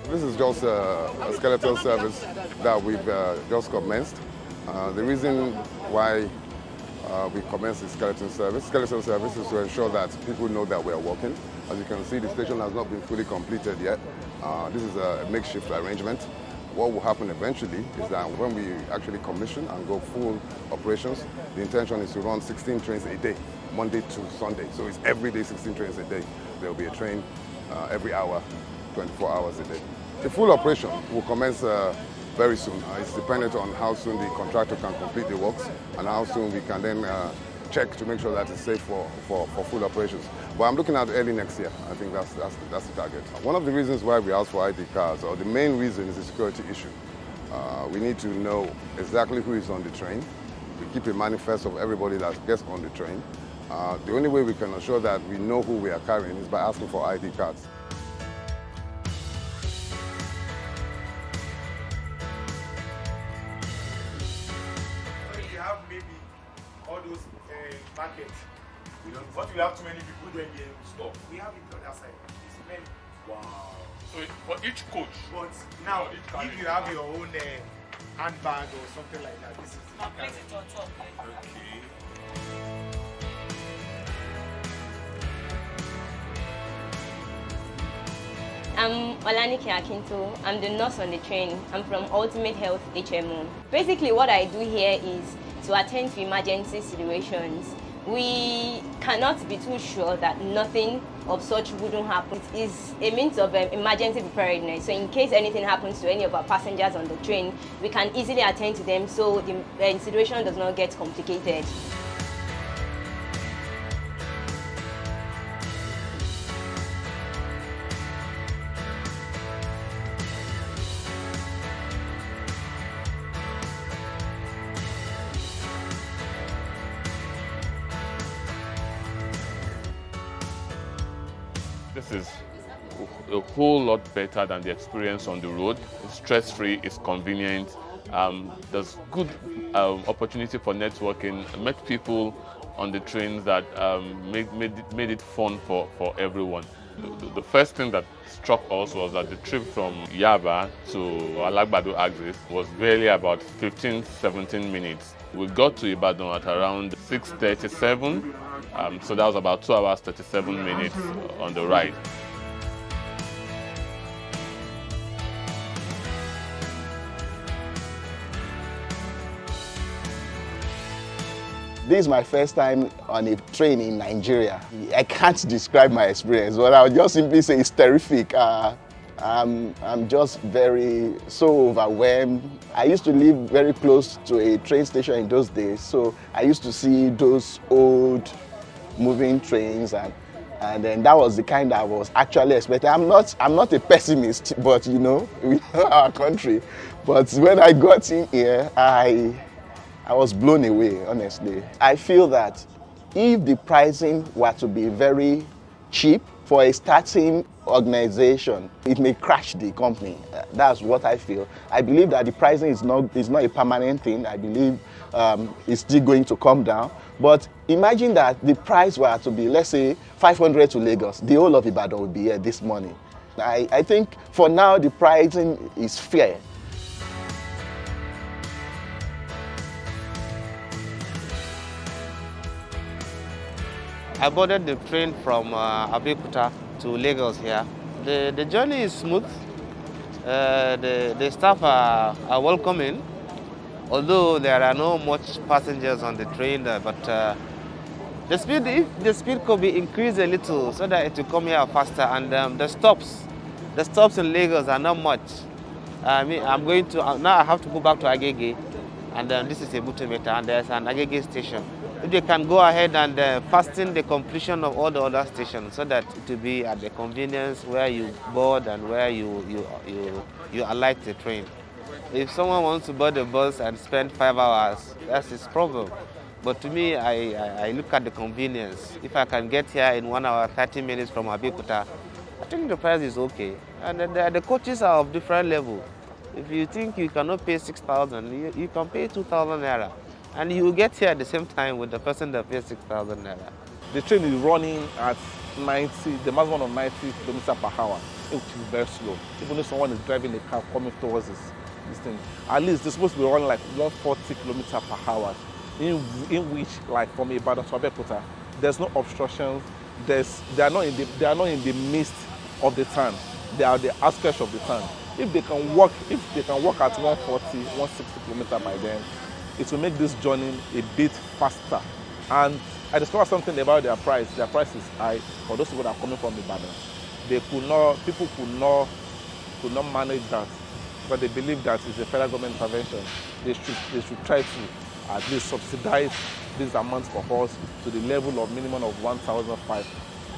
This is just a skeletal service that we've just commenced. The reason why we commenced the skeleton service is to ensure that people know that we are working. As you can see, the station has not been fully completed yet. This is a makeshift arrangement. What will happen eventually is that when we actually commission and go full operations, the intention is to run 16 trains a day, Monday to Sunday. So it's every day 16 trains a day. There will be a train every hour, 24 hours a day. The full operation will commence very soon. It's dependent on how soon the contractor can complete the works and how soon we can then check to make sure that it's safe for full operations. But I'm looking at early next year. I think that's the target. One of the reasons why we ask for ID cards, or the main reason, is the security issue. We need to know exactly who is on the train. We keep a manifest of everybody that gets on the train. The only way we can ensure that we know who we are carrying is by asking for ID cards. You have maybe all those markets. But we have too many people doing the stuff. We have it on that side. It's many. Wow. So for each coach. But now, if you have your own handbag or something like that, this is place it on top. okay. I'm Olanike Akinto. I'm the nurse on the train. I'm from Ultimate Health HMO. Basically, what I do here is to attend to emergency situations. We cannot be too sure that nothing of such wouldn't happen. It is a means of emergency preparedness. So in case anything happens to any of our passengers on the train, we can easily attend to them so the situation does not get complicated. This is a whole lot better than the experience on the road. It's stress-free, it's convenient. There's good opportunity for networking. I met people on the trains that made it fun for everyone. The first thing that struck us was that the trip from Yaba to Alagbado axis was barely about 15-17 minutes. We got to Ibadan at around 6:37, so that was about 2 hours 37 minutes on the ride. This is my first time on a train in Nigeria. I can't describe my experience, but I would just simply say it's terrific. I'm just so overwhelmed. I used to live very close to a train station in those days, so I used to see those old moving trains, and then that was the kind that I was actually expecting. I'm not a pessimist, but we know our country. But when I got in here, I was blown away, honestly. I feel that if the pricing were to be very cheap for a starting organization, it may crash the company. That's what I feel. I believe that the pricing is not a permanent thing. I believe it's still going to come down. But imagine that the price were to be, let's say, 500 to Lagos. The whole of Ibadan would be here this morning. I think for now the pricing is fair. I boarded the train from Abeokuta to Lagos here. The journey is smooth. The staff are welcoming, although there are not much passengers on the train, but if the speed could be increased a little so that it will come here faster, and the stops in Lagos are not much. I'm going to now I have to go back to Agege, and this is ebute, metta, and there's an Agege station. If they can go ahead and fasten the completion of all the other stations so that it will be at the convenience where you board and where you alight the train. If someone wants to board a bus and spend 5 hours, that's his problem. But to me, I look at the convenience. If I can get here in 1 hour, 30 minutes from Abeokuta, I think the price is okay. And the coaches are of different level. If you think you cannot pay 6,000, you can pay 2,000 naira. And you will get here at the same time with the person that pays 6,000 naira. The train is running at 90, the maximum of 90 kilometers per hour. which is very slow. Even if someone is driving a car coming towards this thing, at least they're supposed to be running like 140 kilometers per hour, in which, like from Ibadan to Abeokuta, there's no obstructions. They are not in the midst of the town. They are the outskirts of the town. If they can walk at 140, 160 kilometers by then, it will make this journey a bit faster. And I discovered something about their price. Their price is high for those people that are coming from Ibadan. People could not manage that, but they believe that it's a federal government intervention. They should try to at least subsidize these amounts for us to the level of minimum of 1,500.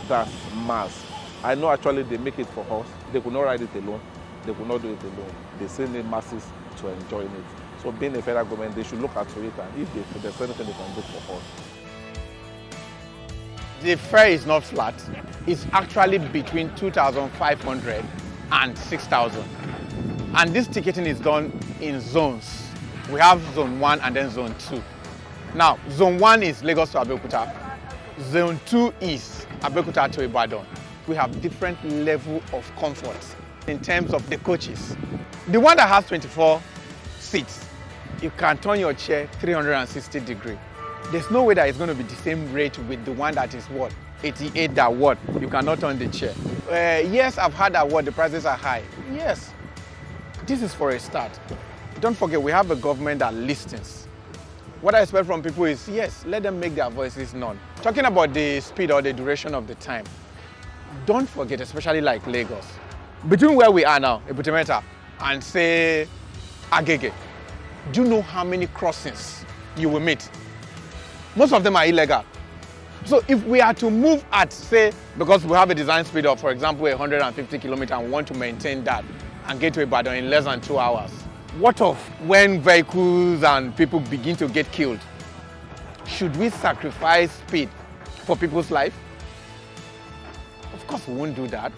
That's mass. I know actually they make it for us. They could not ride it alone. They could not do it alone. They still need masses to enjoy it. So being a federal government, they should look at it, and if there's anything they can do for us. The fare is not flat. It's actually between 2,500 and 6,000. And this ticketing is done in zones. We have zone 1 and then zone 2. Now, zone 1 is Lagos to Abeokuta. Zone 2 is Abeokuta to Ibadan. We have different level of comfort in terms of the coaches. The one that has 24 seats, you can turn your chair 360 degrees. There's no way that it's going to be the same rate with the one that is what? 88 that what? You cannot turn the chair. Yes, I've heard that what? The prices are high. Yes, this is for a start. Don't forget, we have a government that listens. What I expect from people is, yes, let them make their voices known. Talking about the speed or the duration of the time, don't forget, especially like Lagos, between where we are now, ebute, metta, and say agege, do you know how many crossings you will meet? Most of them are illegal. So if we are to move at, say, because we have a design speed of, for example, 150 kilometers and want to maintain that and get to Ibadan in less than 2 hours, what of when vehicles and people begin to get killed? Should we sacrifice speed for people's life? Of course we won't do that.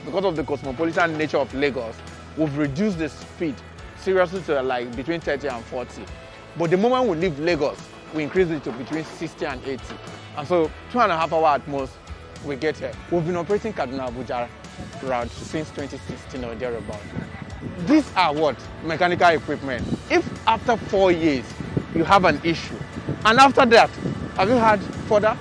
Because of the cosmopolitan nature of Lagos, we've reduced the speed seriously to like between 30 and 40. But the moment we leave Lagos, we increase it to between 60 and 80. And so 2.5 hours at most, we get here. We've been operating Kaduna-Abuja route since 2016 or thereabout. These are what? Mechanical equipment. If after 4 years you have an issue, and after that, have you had further?